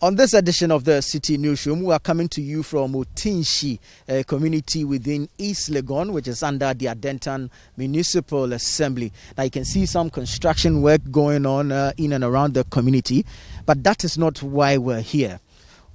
On this edition of the Citi Newsroom, we are coming to you from Otinshi, a community within East Legon, which is under the Adentan Municipal Assembly. Now you can see some construction work going on in and around the community, but that is not why we're here.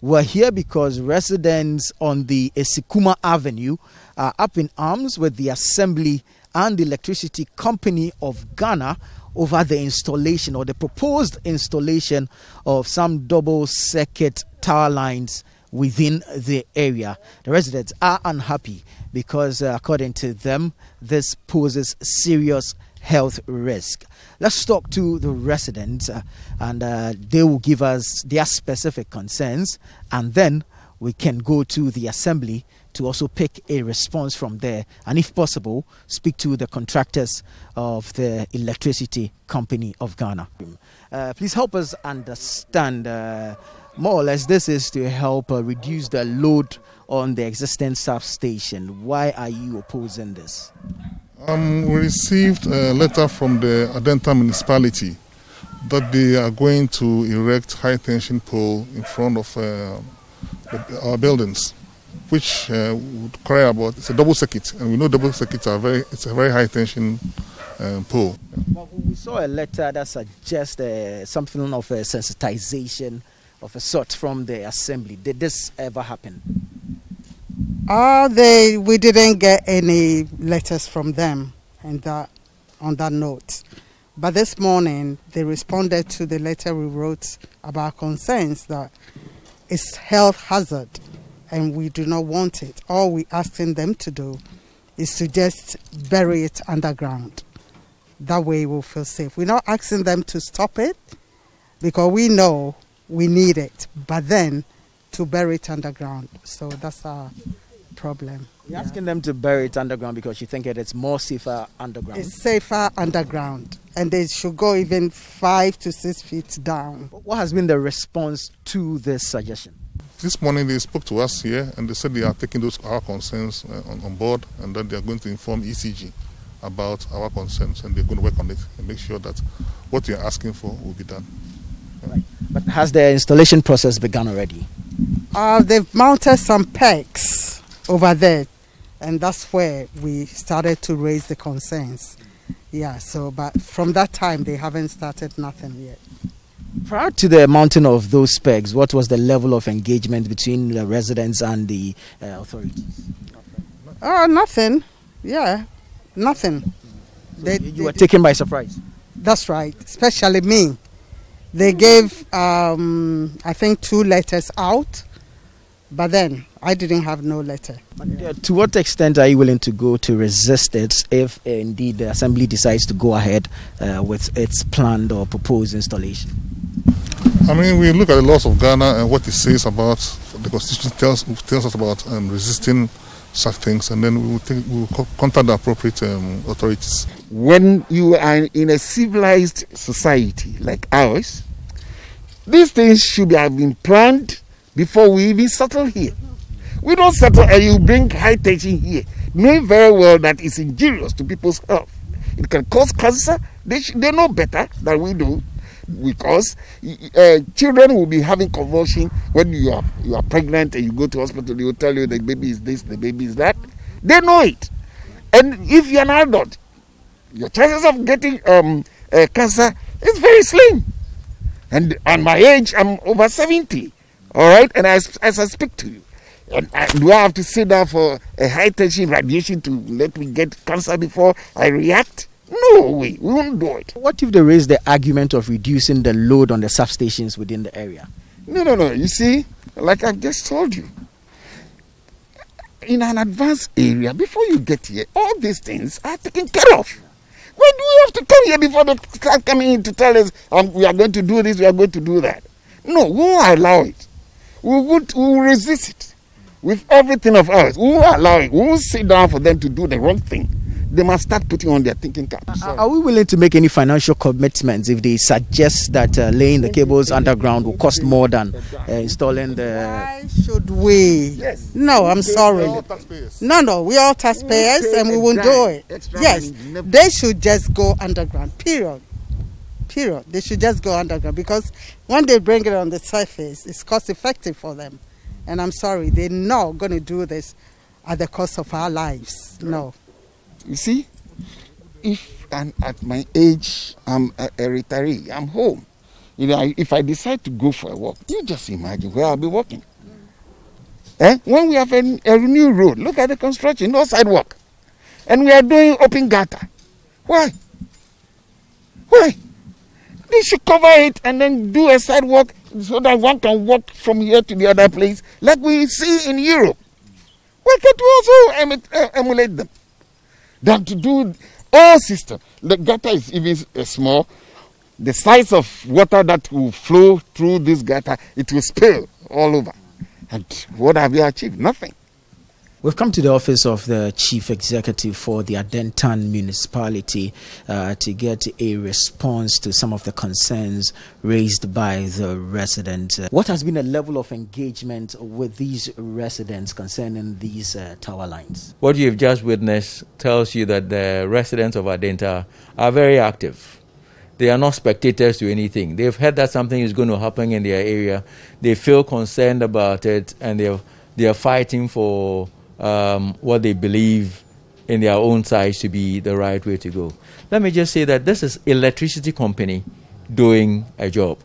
We're here because residents on the Asikuma Avenue are up in arms with the Assembly and the Electricity Company of Ghana over the installation or the proposed installation of some double circuit tower lines within the area. The residents are unhappy because according to them, this poses serious health risk. Let's talk to the residents and they will give us their specific concerns, and then we can go to the Assembly to also pick a response from there, and if possible, speak to the contractors of the Electricity Company of Ghana. Please help us understand, more or less, this is to help reduce the load on the existing substation. Why are you opposing this? We received a letter from the Adentan municipality that they are going to erect high-tension pole in front of our buildings, which would carry about, it's a double circuit, and we know double circuits are it's a very high tension pole. Well, we saw a letter that suggests something of a sensitization of a sort from the Assembly. Did this ever happen? We didn't get any letters from them on that note. But this morning they responded to the letter we wrote about concerns that it's health hazard and we do not want it. All we're asking them to do is to just bury it underground. That way we'll feel safe. We're not asking them to stop it because we know we need it, but then to bury it underground. So that's our problem. You're asking them to bury it underground because you think it's more safer underground? It's safer underground, and they should go even 5 to 6 feet down. What has been the response to this suggestion? This morning they spoke to us here and they said they are taking our concerns on board, and that they are going to inform ECG about our concerns, and they're going to work on it and make sure that what we are asking for will be done. Right. But has the installation process begun already? They've mounted some pegs over there, and that's where we started to raise the concerns. Yeah, so but from that time they haven't started nothing yet. Prior to the mounting of those pegs, what was the level of engagement between the residents and the authorities? Nothing. Yeah, nothing. You were taken by surprise? That's right, especially me. They gave, I think, 2 letters out, but then I didn't have no letter. But, to what extent are you willing to go to resist it if indeed the Assembly decides to go ahead with its planned or proposed installation? I mean, we look at the laws of Ghana and what it says about, the Constitution tells us about resisting such things, and then we will contact the appropriate authorities. When you are in a civilized society like ours, these things should have been planned before we even settle here. We don't settle and you bring high tension here, knowing very well that it's injurious to people's health. It can cause cancer. They know better than we do, because children will be having convulsion when you are pregnant and you go to hospital. They will tell you the baby is this, the baby is that. They know it. And if you're an adult, your chances of getting cancer is very slim. And at my age, I'm over 70. All right, and as I speak to you, and do I have to sit down for a high tension radiation to let me get cancer before I react? No way, we won't do it. What if they raise the argument of reducing the load on the substations within the area? No. You see, like I just told you, in an advanced area, before you get here, all these things are taken care of. Why do we have to come here before they start coming in to tell us we are going to do this, we are going to do that? No, we won't allow it. We will resist it with everything of ours. We won't allow it. We won't sit down for them to do the wrong thing. They must start putting on their thinking caps. Are we willing to make any financial commitments if they suggest that laying the cables underground will cost more than installing the... Why should we? Yes. No, I'm sorry. We're all taxpayers. No, we are taxpayers and we won't do it. Yes, they should just go underground, period. They should just go underground because when they bring it on the surface, it's cost effective for them. And I'm sorry, they're not going to do this at the cost of our lives. No. You see, at my age, I'm a retiree, I'm home. If I decide to go for a walk, you just imagine where I'll be walking. When we have a new road, look at the construction, no sidewalk. And we are doing open gutter. Why? Why? They should cover it and then do a sidewalk so that one can walk from here to the other place, like we see in Europe. Why can't we also emulate them? Than to do all system. The gutter is even small. The size of water that will flow through this gutter, it will spill all over. And what have you achieved? Nothing. We've come to the office of the Chief Executive for the Adentan Municipality to get a response to some of the concerns raised by the residents. What has been the level of engagement with these residents concerning these tower lines? What you've just witnessed tells you that the residents of Adenta are very active. They are not spectators to anything. They've heard that something is going to happen in their area. They feel concerned about it, and they are fighting for what they believe in their own size to be the right way to go. Let me just say that this is electricity company doing a job,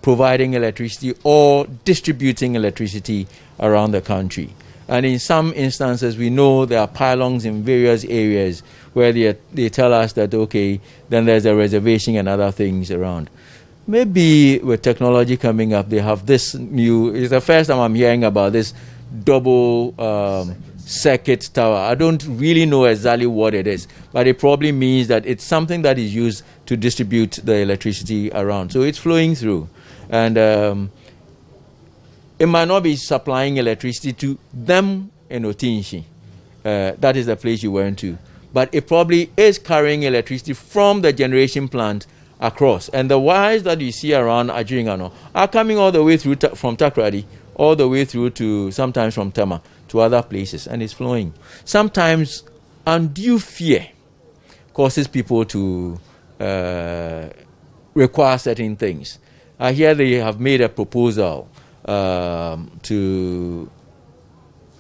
providing electricity or distributing electricity around the country. And in some instances, we know there are pylons in various areas where they tell us that, okay, then there's a reservation and other things around. Maybe with technology coming up, they have this new, it's the first time I'm hearing about this double circuit tower. I don't really know exactly what it is, but it probably means that it's something that is used to distribute the electricity around. So it's flowing through. And it might not be supplying electricity to them in Otinshi. That is the place you went to. But it probably is carrying electricity from the generation plant across. And the wires that you see around Ajiringano are coming all the way through from Takrady, all the way through to sometimes from Tama to other places, and it's flowing. Sometimes undue fear causes people to require certain things. I hear they have made a proposal to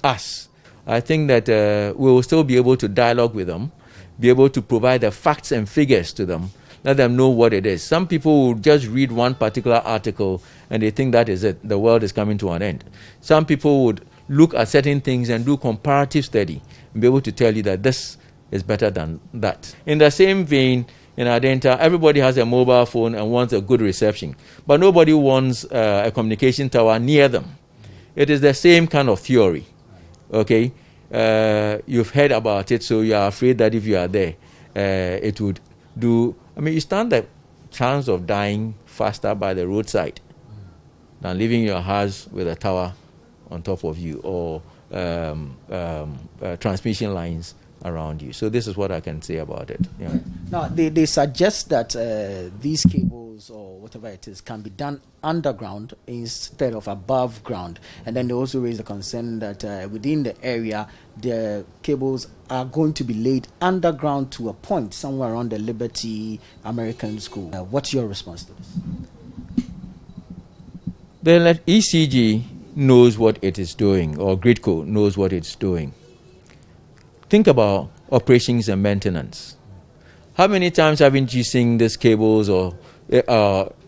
us. I think that we will still be able to dialogue with them, be able to provide the facts and figures to them, let them know what it is. Some people will just read one particular article and they think that is it. The world is coming to an end. Some people would look at certain things and do comparative study and be able to tell you that this is better than that. In the same vein, in Adenta, everybody has a mobile phone and wants a good reception, but nobody wants a communication tower near them. It is the same kind of theory. Okay, you've heard about it, so you are afraid that if you are there, it would do. I mean, you stand the chance of dying faster by the roadside than leaving your house with a tower on top of you or transmission lines around you. So this is what I can say about it. Yeah. Now, they suggest that these cables or whatever it is can be done underground instead of above ground. And then they also raise the concern that within the area, the cables are going to be laid underground to a point somewhere around the Liberty American School. What's your response to this? The ECG knows what it is doing, or Gridco knows what it's doing. Think about operations and maintenance. How many times haven't you seen these cables or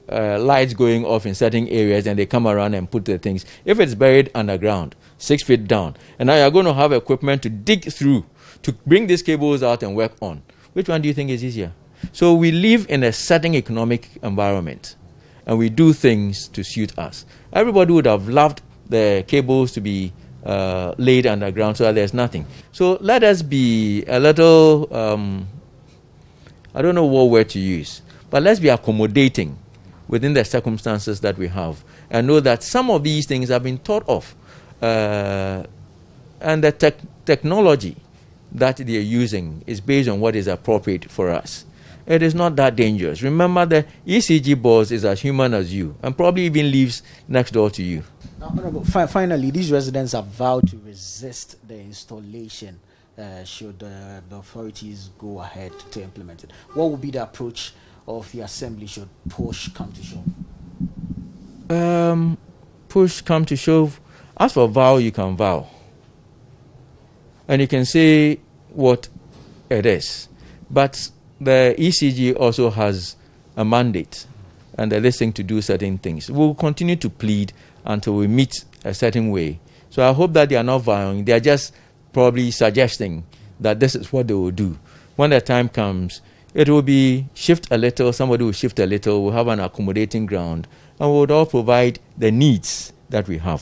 lights going off in certain areas and they come around and put the things? If it's buried underground, 6 feet down, and now you're going to have equipment to dig through to bring these cables out and work on, which one do you think is easier? So we live in a certain economic environment and we do things to suit us. Everybody would have loved the cables to be laid underground so that there's nothing. So let us be a little, I don't know what word to use, but let's be accommodating within the circumstances that we have and know that some of these things have been thought of and the technology that they are using is based on what is appropriate for us. It is not that dangerous. Remember, the ECG boss is as human as you and probably even lives next door to you. Now, finally, these residents have vowed to resist the installation should the authorities go ahead to implement it. What would be the approach of the assembly should push come to shove? push come to shove, as for vow, you can vow. And you can say what it is. But the ECG also has a mandate, and they're listening to do certain things. We'll continue to plead until we meet a certain way. So I hope that they are not vowing. They are just probably suggesting that this is what they will do. When the time comes, it will be shift a little, somebody will shift a little, we'll have an accommodating ground, and we'll all provide the needs that we have.